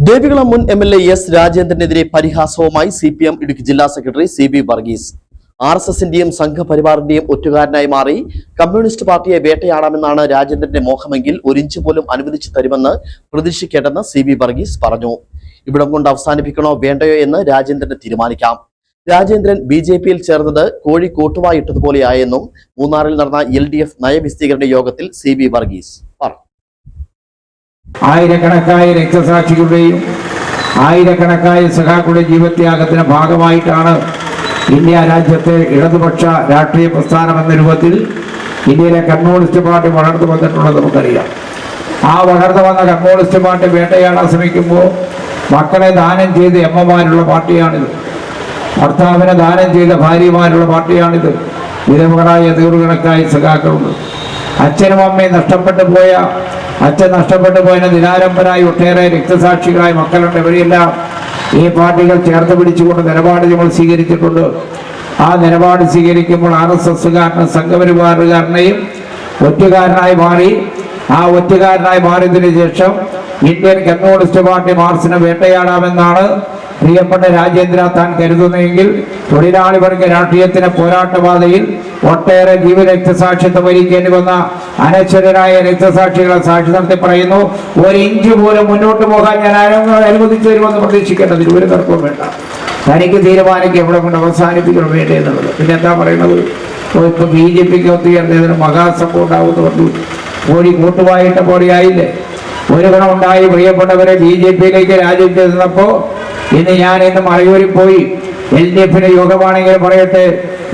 ദേവികുളം മുൻ MLA S രാജേന്ദ്രനെതിരെ പരിഹാസവുമായി CPM Idukki ജില്ലാ secretary CB Varghese. RSSന്റെയും സംഘപരിവാറിന്റെയും ഒറ്റുകാരനായി മാറി കമ്മ്യൂണിസ്റ്റ് പാർട്ടിയെ വേട്ടയാടാമെന്നാണ് രാജേന്ദ്രന്റെ മോഹമെങ്കിൽ ഒരിഞ്ച് പോലും അനുവദിച്ചു തരുമെന്ന് പ്രതീക്ഷിക്കേണ്ടെന്ന് CB വർഗീസ് പറഞ്ഞു. ഇവിടം കൊണ്ട് അവസാനിപ്പിക്കണോ വേണ്ടയോ എന്ന് രാജേന്ദ്രന് തീരുമാനിക്കാം. രാജേന്ദ്രൻ BJPയിൽ ചേർന്നത് കോഴി കോട്ടുവായിട്ടതുപോലെയായെന്നും മൂന്നാറിൽ നടന്ന LDF നയവിസ്തീകരണ യോഗത്തിൽ CB വർഗീസ് പറഞ്ഞു. ആയിരക്കണക്കായ രക്തസാക്ഷികളുടെയും ആയിരക്കണക്കായ സഖാക്കളുടെ ജീവത്യാഗത്തിന് ഭാഗമായിട്ടാണ് ഇന്ത്യ രാജ്യത്തെ ഇടതുപക്ഷ രാഷ്ട്രീയ പ്രസ്ഥാനം എന്ന രൂപത്തിൽ ഇന്ത്യയിലെ കമ്മ്യൂണിസ്റ്റ് പാർട്ടി വളർന്നു വന്നിട്ടുള്ളത് നമുക്കറിയാം. ആ വളർന്നു വന്ന കമ്മ്യൂണിസ്റ്റ് പാർട്ടി വേട്ടയാടാൻ ശ്രമിക്കുമ്പോൾ മക്കളെ ദാനം ചെയ്ത് അമ്മമാരുള്ള പാർട്ടിയാണിത്. ഭർത്താവിനെ ദാനം ചെയ്ത ഭാര്യമാരുള്ള പാർട്ടിയാണിത്. വിധവകളായ നൂറുകണക്കായ സഖാക്കളുണ്ട്. അച്ഛനും അമ്മയും നഷ്ടപ്പെട്ടു പോയതിന് നിരാലംബരായി ഒട്ടേറെ രക്തസാക്ഷികളായ മക്കളുണ്ട്. ഇവരെല്ലാം ഈ പാർട്ടികൾ ചേർത്ത് പിടിച്ചുകൊണ്ട് നിലപാട് നമ്മൾ സ്വീകരിച്ചിട്ടുണ്ട്. ആ നിലപാട് സ്വീകരിക്കുമ്പോൾ RSSകാരനും സംഘപരിവാറുകാരനെയും ഒറ്റുകാരനായി മാറി. ആ ഒറ്റുകാരനായി മാറിയതിനു ശേഷം ഇന്ത്യൻ കമ്മ്യൂണിസ്റ്റ് പാർട്ടി മാർക്സിനെ വേട്ടയാടാമെന്നാണ് പ്രിയപ്പെട്ട രാജേന്ദ്ര താൻ കരുതുന്നതെങ്കിൽ തൊഴിലാളി വർഗ രാഷ്ട്രീയത്തിന് പോരാട്ടപാതയിൽ ഒട്ടേറെ ജീവരക്തസാക്ഷിത്വം വരിക്കേണ്ടി വന്ന അനശ്വരരായ രക്തസാക്ഷികളെ സാക്ഷി നടത്തി പറയുന്നു, ഒരു ഇഞ്ച് പോലും മുന്നോട്ട് പോകാൻ ഞാൻ അനുവദിച്ചു തരുമെന്ന് പ്രതീക്ഷിക്കേണ്ടതിൽ ഒരു തർക്കവും വേണ്ട. തനിക്ക് തീരുമാനിക്കുക എവിടെ കൊണ്ട് അവസാനിപ്പിക്കണം വേണ്ടേ എന്നുള്ളത്. പിന്നെ എന്താ പറയുന്നത്, ഇപ്പൊ BJPക്ക് ഒത്തുചേർന്നതിന് മഹാസംഭവം ഉണ്ടാവുമെന്ന് പറഞ്ഞു. കോഴി കൂട്ടുവായിട്ട പോലെയായില്ലേ. ഒരു ഗുണമുണ്ടായി. പ്രിയപ്പെട്ടവരെ, BJPയിലേക്ക് രാജ്യം ചെന്നപ്പോ ഇന്ന് മറയൂരിൽ പോയി LDFന്റെ യോഗമാണെങ്കിൽ പറയട്ടെ,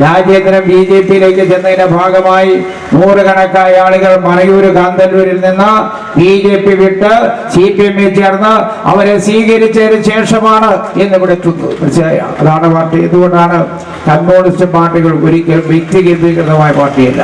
രാജേന്ദ്രൻ BJPയിലേക്ക് ചെന്നതിന്റെ ഭാഗമായി നൂറുകണക്കായ ആളുകൾ മറയൂര് കാന്തല്ലൂരിൽ നിന്ന് BJP വിട്ട് CPMൽ ചേർന്ന് അവരെ സ്വീകരിച്ചതിന് ശേഷമാണ് ഇന്നിവിടെ എത്തുന്നത്. മനസ്സിലായ? അതാണ് പാർട്ടി. ഇതുകൊണ്ടാണ് കമ്മ്യൂണിസ്റ്റ് പാർട്ടികൾ ഒരിക്കലും വ്യക്തി കേന്ദ്രീകൃതമായ പാർട്ടിയല്ല.